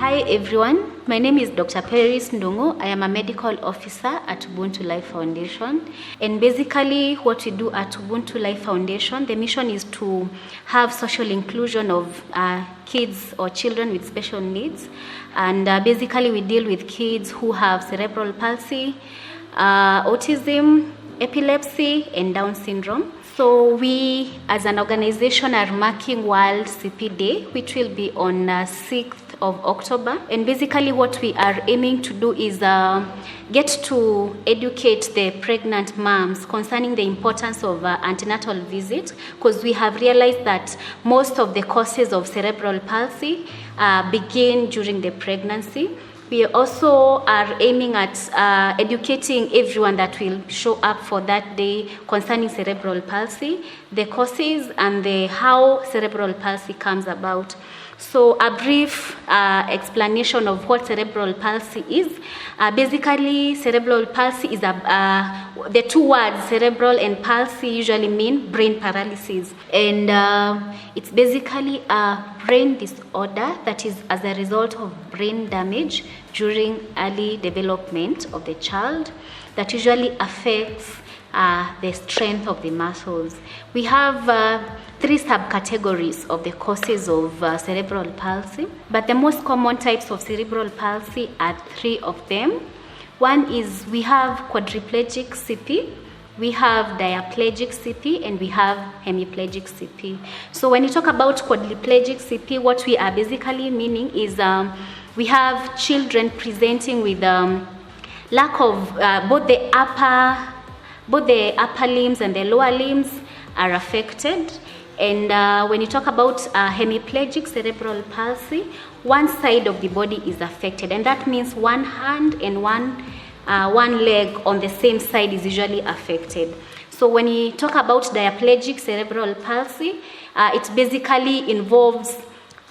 Hi everyone, my name is Dr. Peris Ndung'u. I am a medical officer at Ubuntu Life Foundation, and basically what we do at Ubuntu Life Foundation, the mission is to have social inclusion of kids or children with special needs, and basically we deal with kids who have cerebral palsy, autism, epilepsy, and Down syndrome. So we as an organization are marking World CP Day, which will be on 6th of October. And basically what we are aiming to do is get to educate the pregnant moms concerning the importance of antenatal visit, because we have realized that most of the causes of cerebral palsy begin during the pregnancy. We also are aiming at educating everyone that will show up for that day concerning cerebral palsy, the causes, and how cerebral palsy comes about. So a brief explanation of what cerebral palsy is. Basically, cerebral palsy is the two words cerebral and palsy usually mean brain paralysis. And it's basically a brain disorder that is as a result of brain damage during early development of the child that usually affects the strength of the muscles. We have 3 subcategories of the causes of cerebral palsy, but the most common types of cerebral palsy are 3 of them. One is we have quadriplegic CP, we have diaplegic CP, and we have hemiplegic CP. So when you talk about quadriplegic CP, what we are basically meaning is we have children presenting with lack of both the upper limbs and the lower limbs are affected. And when you talk about hemiplegic cerebral palsy, one side of the body is affected, and that means one hand and one leg on the same side is usually affected. So when you talk about diaplegic cerebral palsy, it basically involves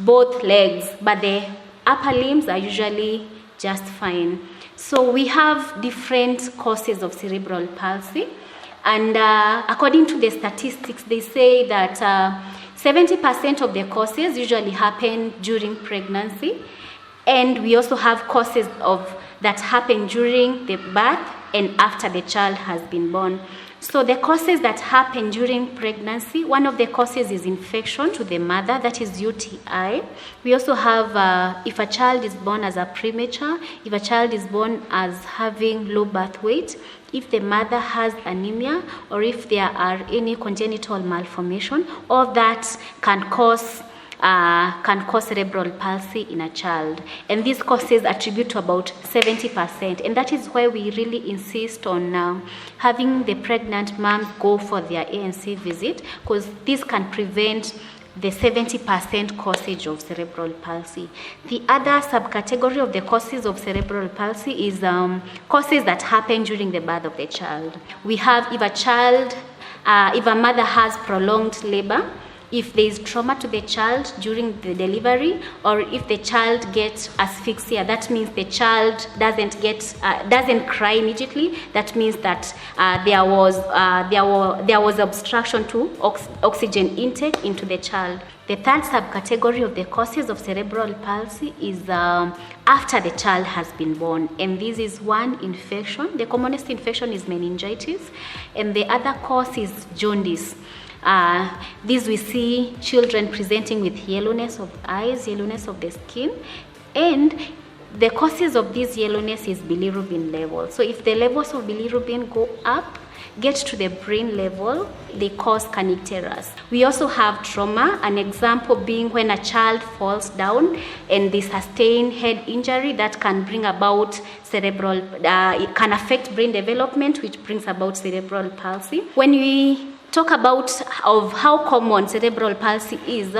both legs, but the upper limbs are usually just fine. So we have different causes of cerebral palsy. And according to the statistics, they say that 70% of the causes usually happen during pregnancy. And we also have causes that happen during the birth and after the child has been born. So the causes that happen during pregnancy, one of the causes is infection to the mother, that is UTI. We also have if a child is born as a premature, if a child is born as having low birth weight, if the mother has anemia, or if there are any congenital malformation, all that can cause cerebral palsy in a child. And these causes attribute to about 70%. And that is why we really insist on having the pregnant moms go for their ANC visit, because this can prevent the 70% causage of cerebral palsy. The other subcategory of the causes of cerebral palsy is causes that happen during the birth of the child. We have if a mother has prolonged labor, if there is trauma to the child during the delivery, or if the child gets asphyxia, that means the child doesn't cry immediately. That means that there was obstruction to oxygen intake into the child. The third subcategory of the causes of cerebral palsy is after the child has been born, and this is one infection. The commonest infection is meningitis, and the other cause is jaundice. These we see children presenting with yellowness of eyes, yellowness of the skin, and the causes of this yellowness is bilirubin level. So if the levels of bilirubin go up, get to the brain level, they cause kernicterus. We also have trauma, an example being when a child falls down and they sustain head injury that can bring about it can affect brain development, which brings about cerebral palsy. When we talk about how common cerebral palsy is,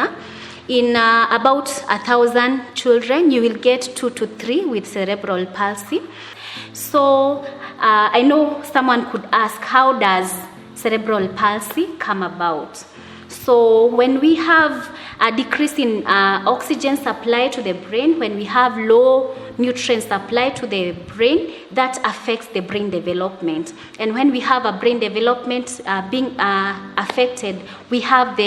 in about 1,000 children, you will get 2 to 3 with cerebral palsy. So I know someone could ask, how does cerebral palsy come about? So when we have a decrease in oxygen supply to the brain, when we have low nutrients supply to the brain, that affects the brain development. And when we have a brain development being affected, we have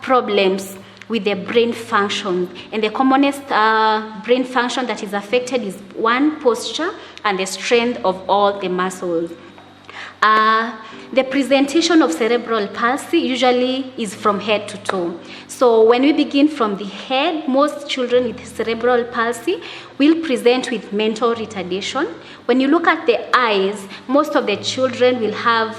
problems the brain function. And the commonest brain function that is affected is one, posture, and the strength of all the muscles. The presentation of cerebral palsy usually is from head to toe. So when we begin from the head, most children with cerebral palsy will present with mental retardation. When you look at the eyes, most of the children will have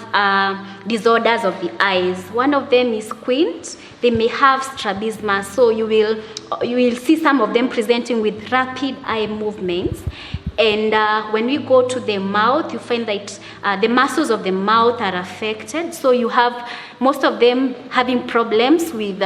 disorders of the eyes. One of them is squint. They may have strabismus. So you will see some of them presenting with rapid eye movements. And when we go to the mouth, you find that the muscles of the mouth are affected. So you have most of them having problems with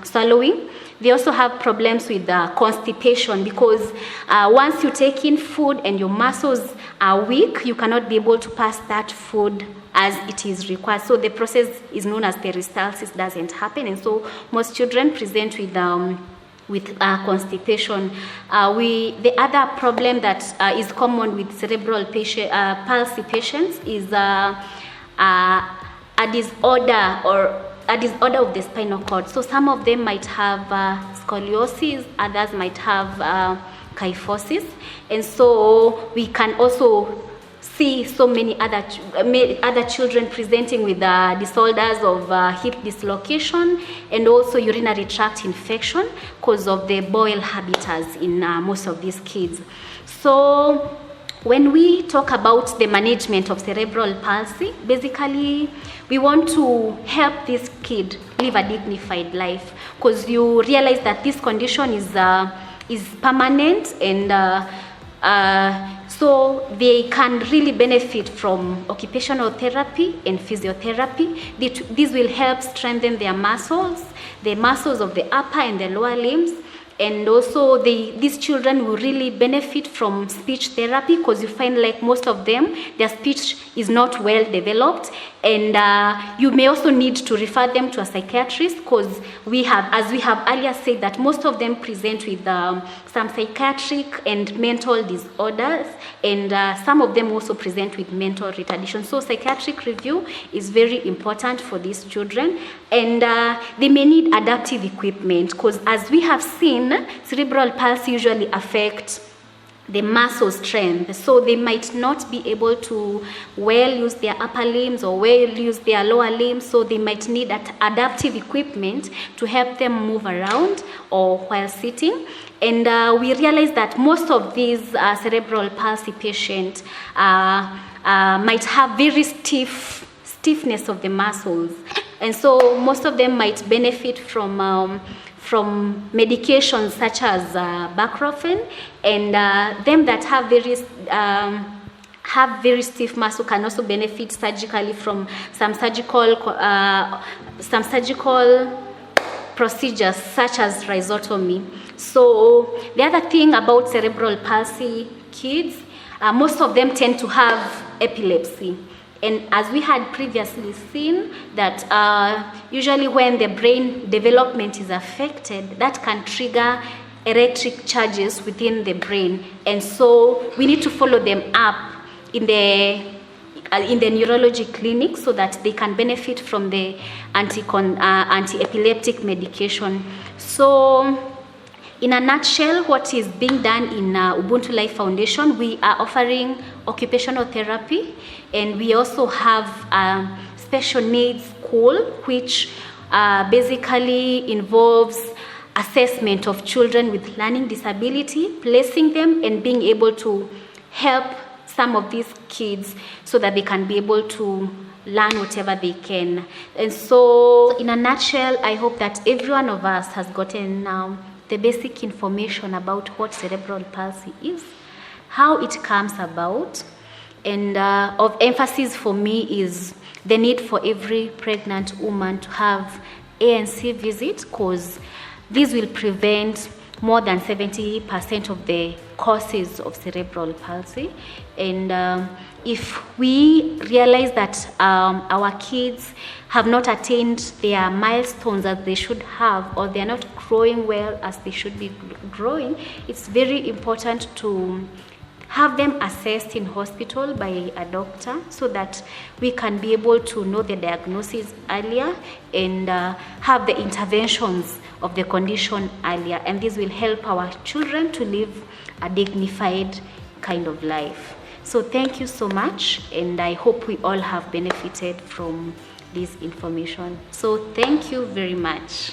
swallowing. They also have problems with constipation, because once you take in food and your muscles are weak, you cannot be able to pass that food as it is required. So the process is known as peristalsis doesn't happen. And so most children present with constipation. The other problem that is common with cerebral palsy patients is a disorder of the spinal cord. So some of them might have scoliosis, others might have kyphosis, and so we can also see so many other children presenting with disorders of hip dislocation and also urinary tract infection because of the bowel habitus in most of these kids. So when we talk about the management of cerebral palsy, basically we want to help this kid live a dignified life, because you realize that this condition is permanent, and so they can really benefit from occupational therapy and physiotherapy. These will help strengthen their muscles, the muscles of the upper and the lower limbs. And also these children will really benefit from speech therapy, because you find like most of them, their speech is not well developed. And you may also need to refer them to a psychiatrist, because as we have earlier said, that most of them present with some psychiatric and mental disorders, and some of them also present with mental retardation. So psychiatric review is very important for these children, and they may need adaptive equipment, because as we have seen, cerebral palsy usually affects the muscle strength, so they might not be able to well use their upper limbs or well use their lower limbs, so they might need adaptive equipment to help them move around or while sitting. And we realize that most of these cerebral palsy patients might have very stiffness of the muscles, and so most of them might benefit from medications such as baclofen, and them that have very stiff muscle can also benefit surgically from some surgical procedures such as rhizotomy. So the other thing about cerebral palsy kids, most of them tend to have epilepsy. And as we had previously seen, that usually when the brain development is affected, that can trigger electric charges within the brain. And so we need to follow them up in the neurology clinic so that they can benefit from the anti-epileptic medication. So in a nutshell, what is being done in Ubuntu Life Foundation, we are offering occupational therapy, and we also have a special needs school, which basically involves assessment of children with learning disability, placing them and being able to help some of these kids so that they can be able to learn whatever they can. And so in a nutshell, I hope that every one of us has gotten the basic information about what cerebral palsy is, how it comes about, and of emphasis for me is the need for every pregnant woman to have ANC visit, because this will prevent more than 70% of the causes of cerebral palsy. And if we realize that our kids have not attained their milestones as they should have, or they are not growing well as they should be growing, it's very important to have them assessed in hospital by a doctor so that we can be able to know the diagnosis earlier and have the interventions of the condition earlier, and this will help our children to live a dignified kind of life. So thank you so much, and I hope we all have benefited from this information. So thank you very much.